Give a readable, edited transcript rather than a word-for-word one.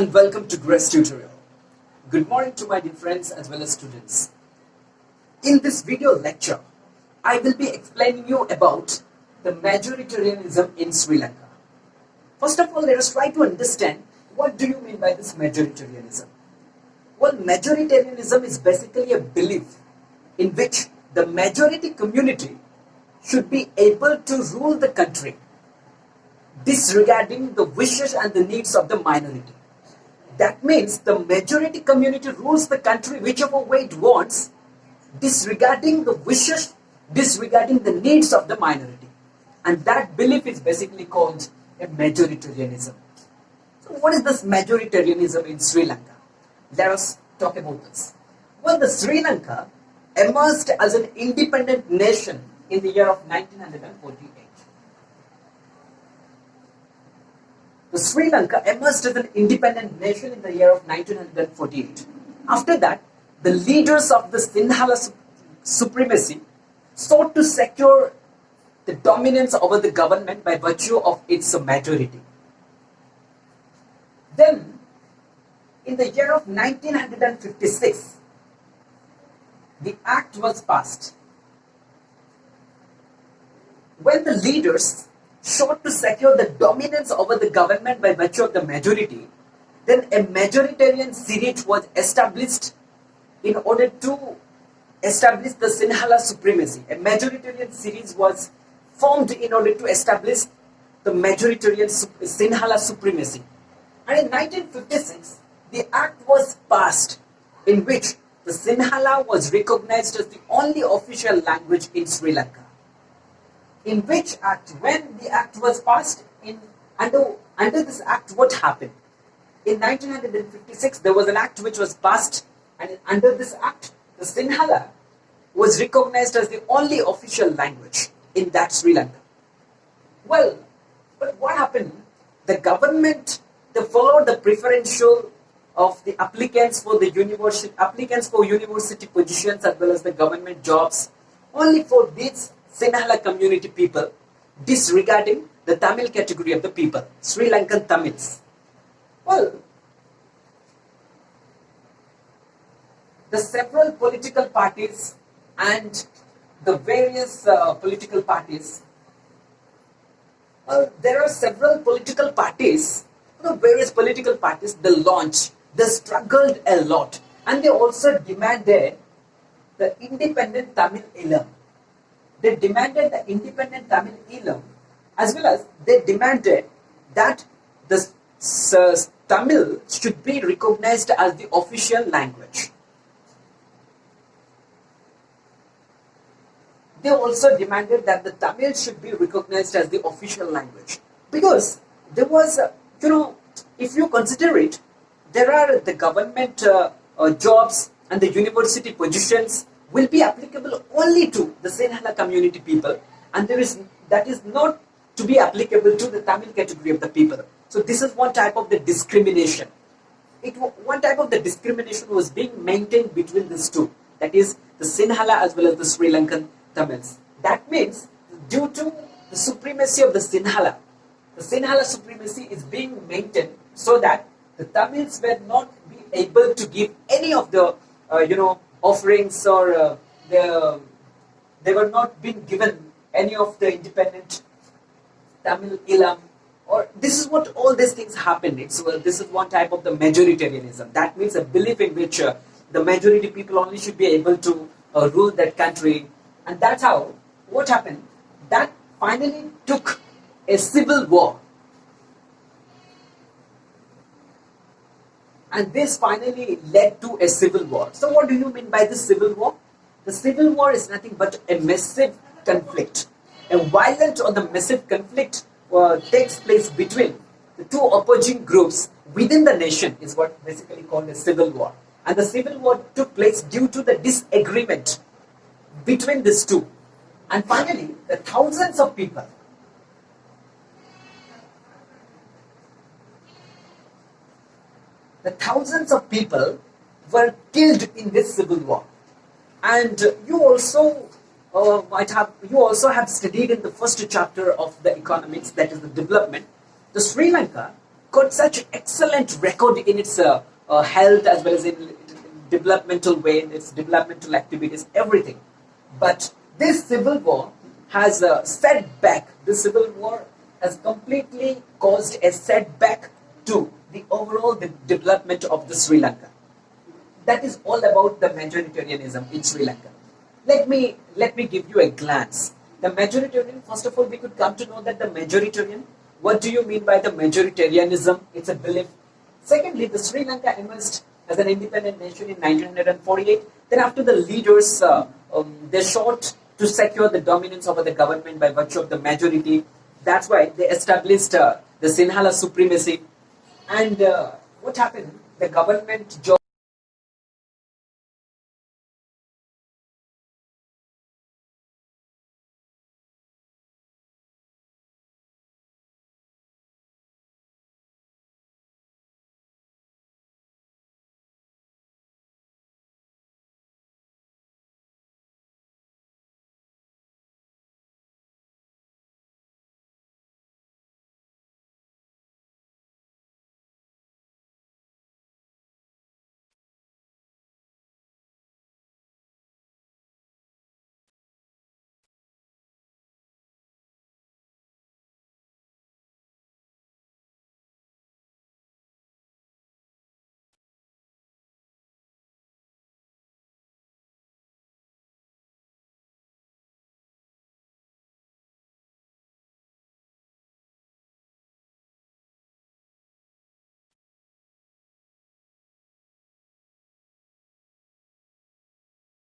and welcome to Grace Tutorial. Good morning to my dear friends as well as students. In this video lecture, I will be explaining you about the majoritarianism in Sri Lanka. First of all, let us try to understand what do you mean by this majoritarianism. Well, majoritarianism is basically a belief in which the majority community should be able to rule the country, disregarding the wishes and the needs of the minority. That means the majority community rules the country whichever way it wants, disregarding the wishes, disregarding the needs of the minority. And that belief is basically called a majoritarianism. So what is this majoritarianism in Sri Lanka? Let us talk about this. Well, the Sri Lanka emerged as an independent nation in the year of 1948. The Sri Lanka emerged as an independent nation in the year of 1948. After that, the leaders of the Sinhala supremacy sought to secure the dominance over the government by virtue of its majority. Then, in the year of 1956, the act was passed. When the leaders sought to secure the dominance over the government by virtue of the majority, then a majoritarian series was established in order to establish the Sinhala supremacy. A majoritarian series was formed in order to establish the majoritarian Sinhala supremacy. And in 1956, the act was passed in which the Sinhala was recognized as the only official language in Sri Lanka. In which act, when the act was passed, under this act, what happened? In 1956, there was an act which was passed, and under this act, the Sinhala was recognized as the only official language in that Sri Lanka. Well, but what happened? The government, they followed the preferential of the applicants for university positions as well as the government jobs, only for these Sinhala community people, disregarding the Tamil category of the people, Sri Lankan Tamils. Well, the several political parties and the various political parties, there are several political parties, various political parties, they struggled a lot, and they also demanded the independent Tamil Eelam. They demanded the independent Tamil Eelam, as well as they demanded that the Tamil should be recognized as the official language. They also demanded that the Tamil should be recognized as the official language. Because there was, if you consider it, there are the government jobs and the university positions will be applicable only to the Sinhala community people, and that is not to be applicable to the Tamil category of the people. So this is one type of the discrimination. One type of the discrimination was being maintained between these two, that is the Sinhala as well as the Sri Lankan Tamils. That means due to the supremacy of the Sinhala supremacy is being maintained so that the Tamils were not be able to give any of the offerings, or they were not being given any of the independent Tamil Eelam, or this is what all these things happened. This is one type of the majoritarianism. That means a belief in which the majority people only should be able to rule that country, and that's how what happened. That finally took a civil war. And this finally led to a civil war. So what do you mean by this civil war? The civil war is nothing but a massive conflict. A violent or the massive conflict takes place between the two opposing groups within the nation is what basically called a civil war. And the civil war took place due to the disagreement between these two. And finally, the thousands of people were killed in this civil war. And you also have studied in the first chapter of the economics, that is the development. The Sri Lanka got such excellent record in its health as well as in developmental way, in its developmental activities, everything. But this civil war has set back. This civil war has completely caused a setback to the overall development of the Sri Lanka. That is all about the majoritarianism in Sri Lanka. Let me give you a glance. The majoritarian, first of all, we could come to know that the majoritarian, what do you mean by the majoritarianism? It's a belief. Secondly, the Sri Lanka emerged as an independent nation in 1948. Then after the leaders, they sought to secure the dominance over the government by virtue of the majority. That's why they established the Sinhala supremacy. And what happened? The government